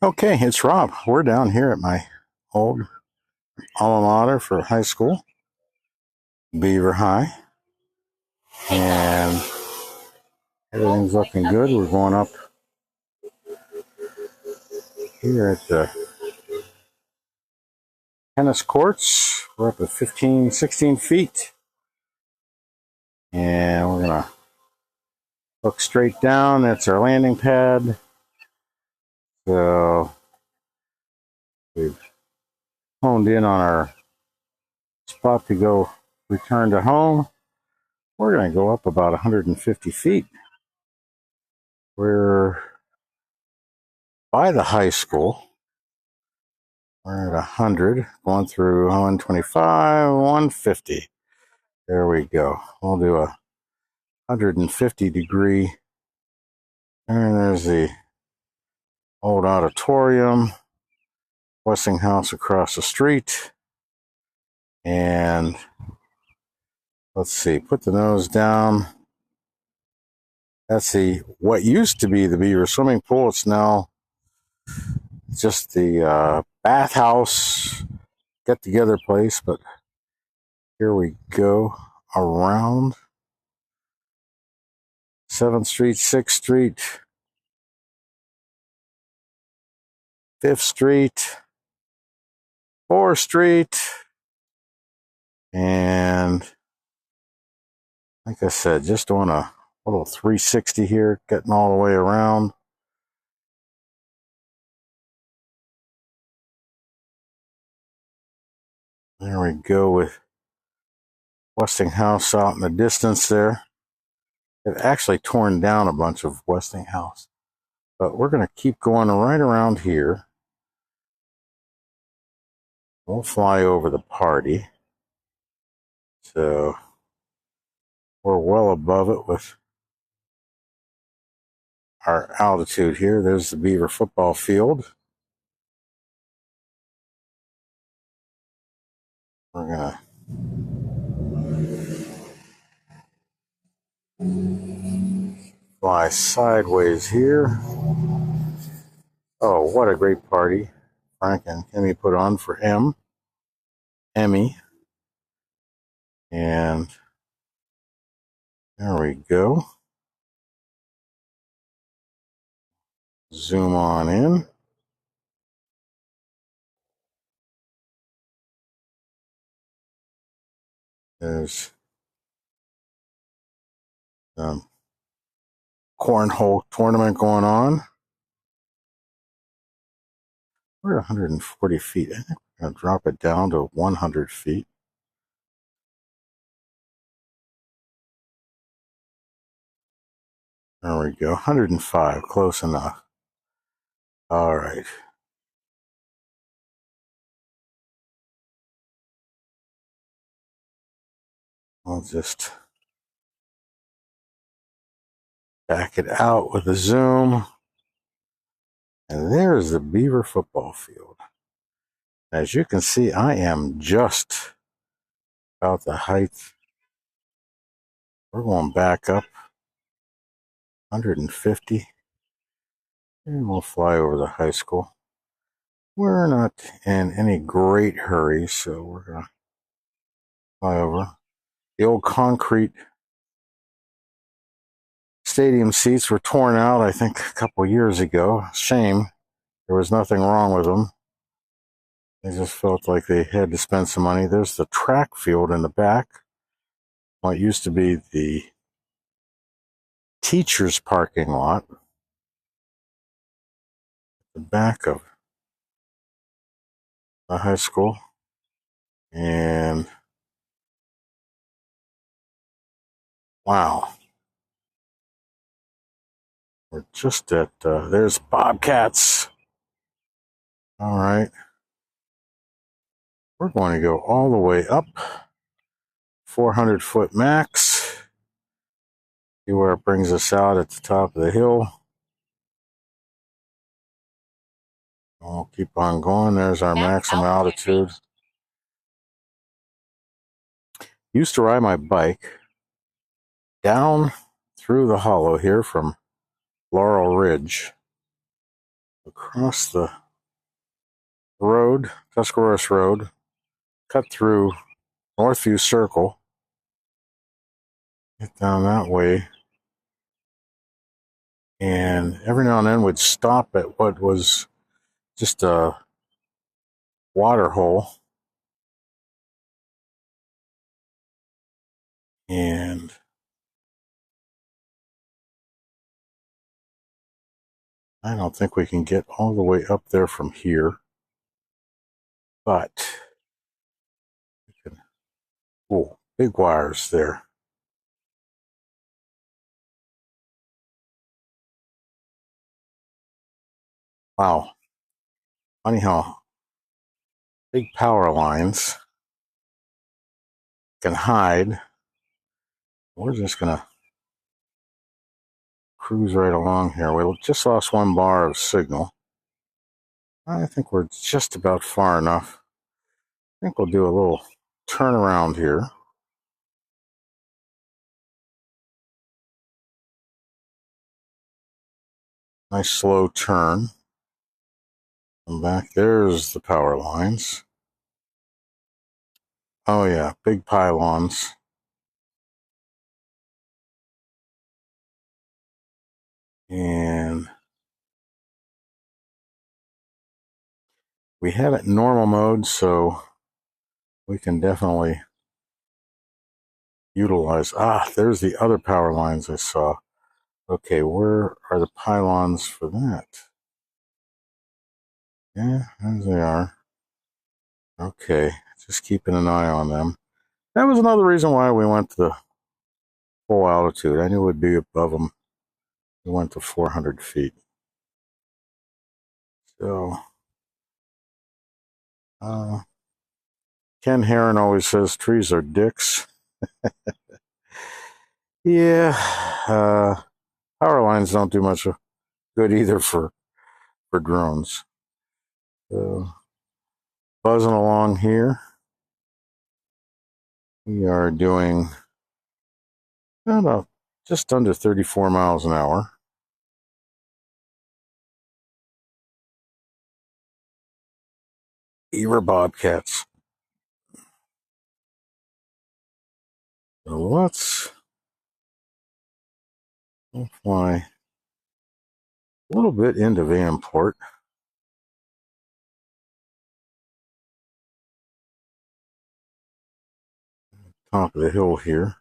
Okay, it's Rob. We're down here at my old alma mater for high school, Beaver High, and everything's looking good. We're going up here at the tennis courts. We're up at 15, 16 feet, and we're going to look straight down. That's our landing pad. So we've honed in on our spot to go return to home. We're going to go up about 150 feet. We're by the high school. We're at 100, going through 125, 150. There we go. We'll do a 150 degree. And there's the old auditorium, Westinghouse across the street. And let's see, put the nose down. That's what used to be the Beaver swimming pool. It's now just the bathhouse get together place. But here we go around 7th Street, 6th Street, 5th Street, 4th Street, and like I said, just doing a little 360 here, getting all the way around. There we go with Westinghouse out in the distance there. They've actually torn down a bunch of Westinghouse, but we're going to keep going right around here. We'll fly over the party. So we're well above it with our altitude here. There's the Beaver football field. We're going to fly sideways here. Oh, what a great party Frank and Kimmy put on for Emmy. And there we go. Zoom on in. There's cornhole tournament going on. We're at 140 feet. I think we're going to drop it down to 100 feet. There we go. 105. Close enough. All right. I'll just back it out with a zoom. And there's the Beaver football field. As you can see, I am just about the height. We're going back up 150. And we'll fly over the high school. We're not in any great hurry, so we're going to fly over. The old concrete stadium seats were torn out, I think, a couple years ago. Shame. There was nothing wrong with them. They just felt like they had to spend some money. There's the track field in the back. What used to be the teacher's parking lot. The back of the high school. And wow. We're just at, there's Bobcats. All right. We're going to go all the way up. 400 foot max. See where it brings us out at the top of the hill. We'll keep on going. There's our maximum altitude. Used to ride my bike down through the hollow here from Laurel Ridge across the road, Tuscarawas Road, cut through Northview Circle, get down that way, and every now and then we'd stop at what was just a water hole, and I don't think we can get all the way up there from here, but we can. Oh, big wires there. Wow. Funny how big power lines can hide. We're just going to cruise right along here. We just lost one bar of signal. I think we're just about far enough. I think we'll do a little turnaround here. Nice slow turn. And back there's the power lines. Oh yeah, big pylons. And we have it in normal mode, so we can definitely utilize. There's the other power lines I saw. Okay, where are the pylons for that? Yeah, there they are. Okay, just keeping an eye on them. That was another reason why we went to the full altitude. I knew we'd be above them. We went to 400 feet. So, Ken Heron always says trees are dicks. Yeah, power lines don't do much good either for drones. So, buzzing along here. We are doing about just under 34 miles an hour. Beaver bobcats. So let's fly a little bit into Vanport. Top of the hill here.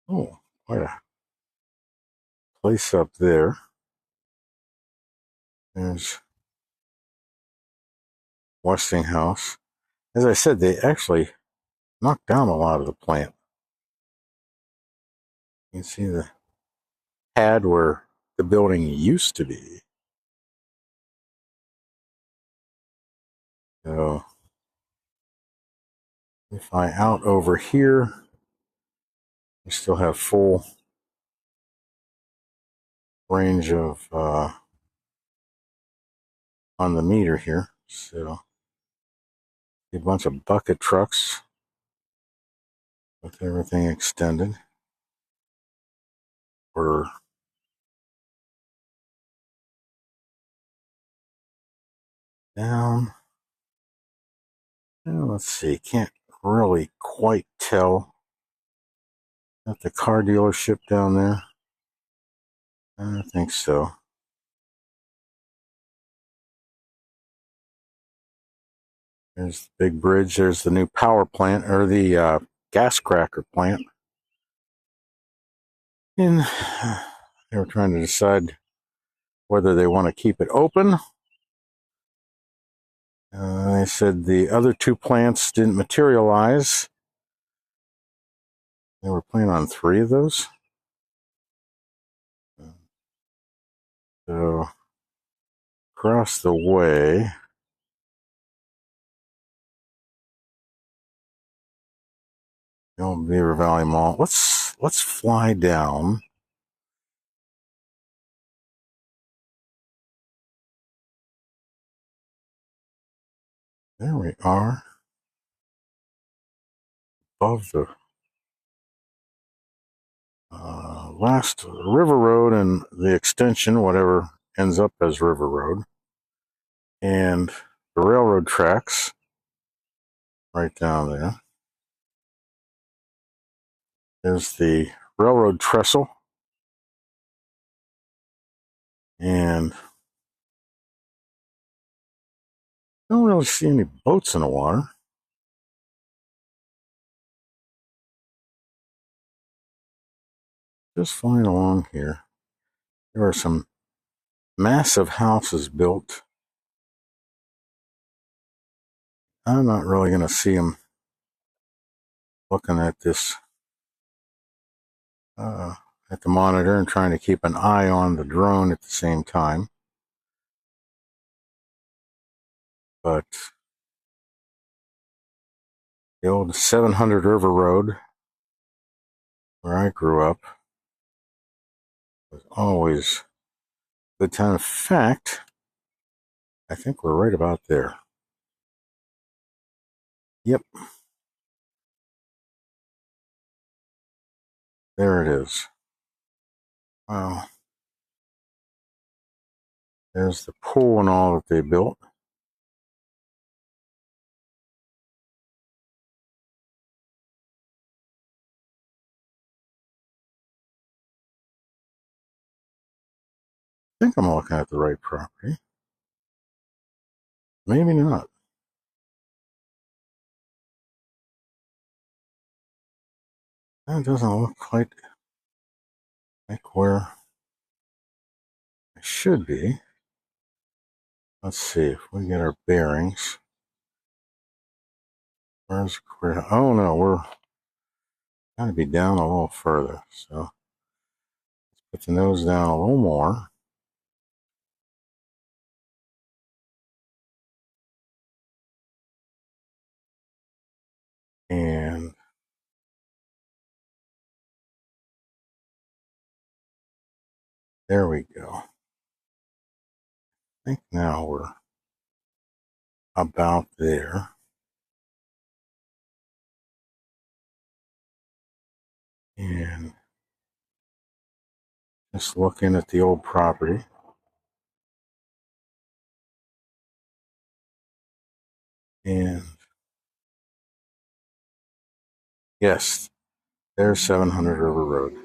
Oh, quite a place up there. There's Westinghouse. As I said, they actually knocked down a lot of the plant. You can see the pad where the building used to be. So if I out over here, we still have full range of on the meter here. So a bunch of bucket trucks with everything extended. We're down. Let's see, can't really quite tell. At the car dealership down there? I think so. There's the big bridge. There's the new power plant, or the gas cracker plant. And they were trying to decide whether they want to keep it open. They said the other two plants didn't materialize. They were planning on 3 of those. So, across the way, the old Beaver Valley Mall. Let's fly down. There we are. Above the last River Road and the extension, whatever ends up as River Road. and the railroad tracks right down there. There's the railroad trestle, and I don't really see any boats in the water. Just flying along here. There are some massive houses built. I'm not really going to see them looking at this, at the monitor and trying to keep an eye on the drone at the same time. But the old 700 River Road, where I grew up, was always a good time. In fact, I think we're right about there. Yep, there it is. Wow. There's the pool and all that they built. I think I'm looking at the right property. Maybe not. That doesn't look quite like where I should be. Let's see if we get our bearings. Where's where? Oh no, we're got to be down a little further. So let's put the nose down a little more. And there we go. I think now we're about there. And just looking at the old property. And yes, there's 700 River Road.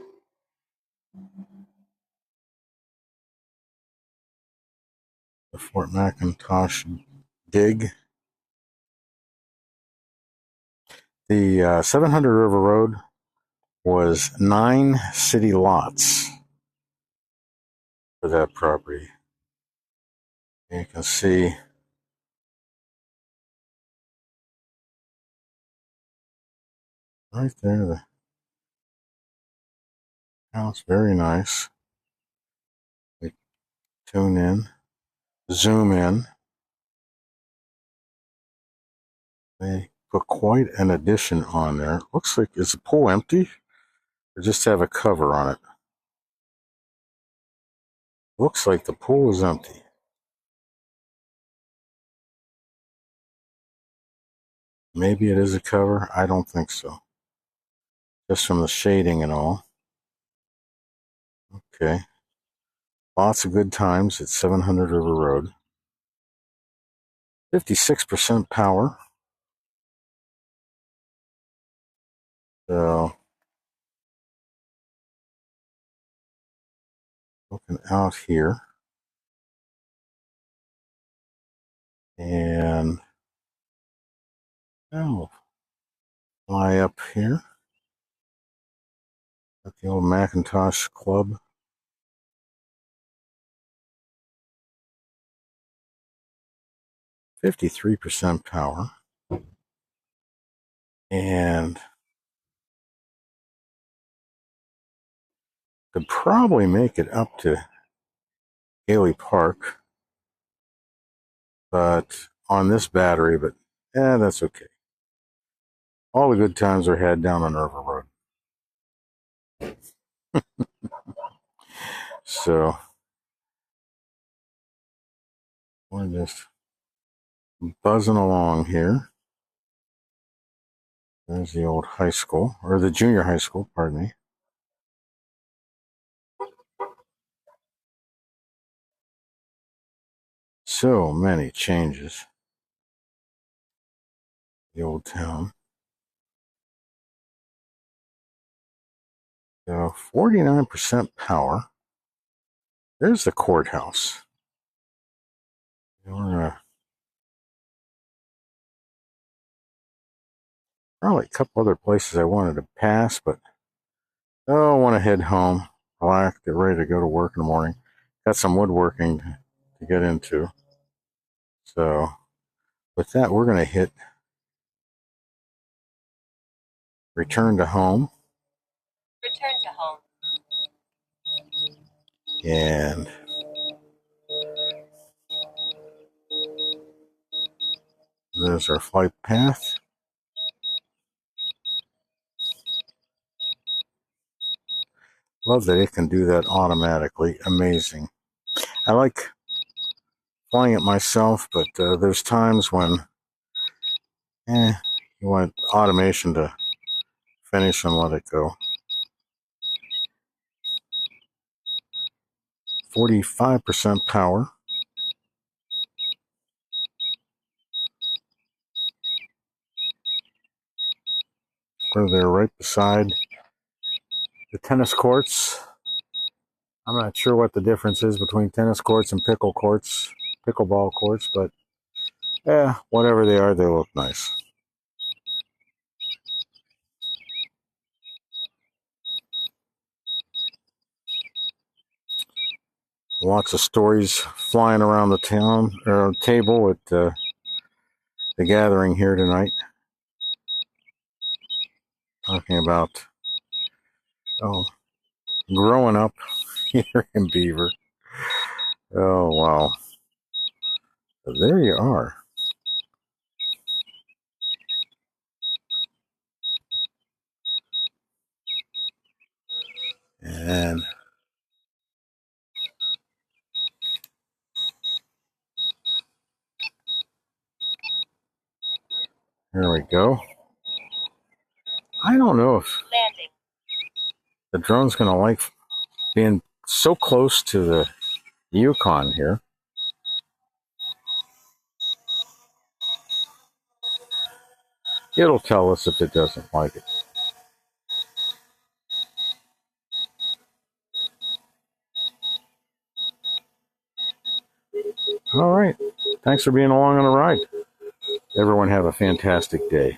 The Fort McIntosh dig. The 700 River Road was 9 city lots for that property. And you can see right there the house, very nice. We tune in, zoom in. They put quite an addition on there. Looks like, is the pool empty or just have a cover on it? Looks like the pool is empty. Maybe it is a cover. I don't think so. Just from the shading and all. Okay. Lots of good times at 700 River Road. 56% power. So, looking out here. And oh, fly up here at the old Macintosh Club. 53% power. And could probably make it up to Haley Park, but on this battery, but that's okay. All the good times are had down on River Road. So we're just buzzing along here. There's the old high school, or the junior high school, pardon me. So many changes. The old town. So 49% power. There's the courthouse. We're probably a couple other places I wanted to pass, but I want to head home, relax, get ready to go to work in the morning. Got some woodworking to get into. So with that, we're going to hit return to home. Return to home. And there's our flight path. Love that it can do that automatically. Amazing. I like flying it myself, but there's times when you want automation to finish and let it go. 45% power. We're there right beside the tennis courts. I'm not sure what the difference is between tennis courts and pickleball courts, but whatever they are, they look nice. Lots of stories flying around the town or table at the gathering here tonight. Talking about growing up here in Beaver. Oh wow. So there you are. And here we go. I don't know if Landing. the drone's going to like being so close to the Yukon here. It'll tell us if it doesn't like it. All right. Thanks for being along on the ride. Everyone have a fantastic day.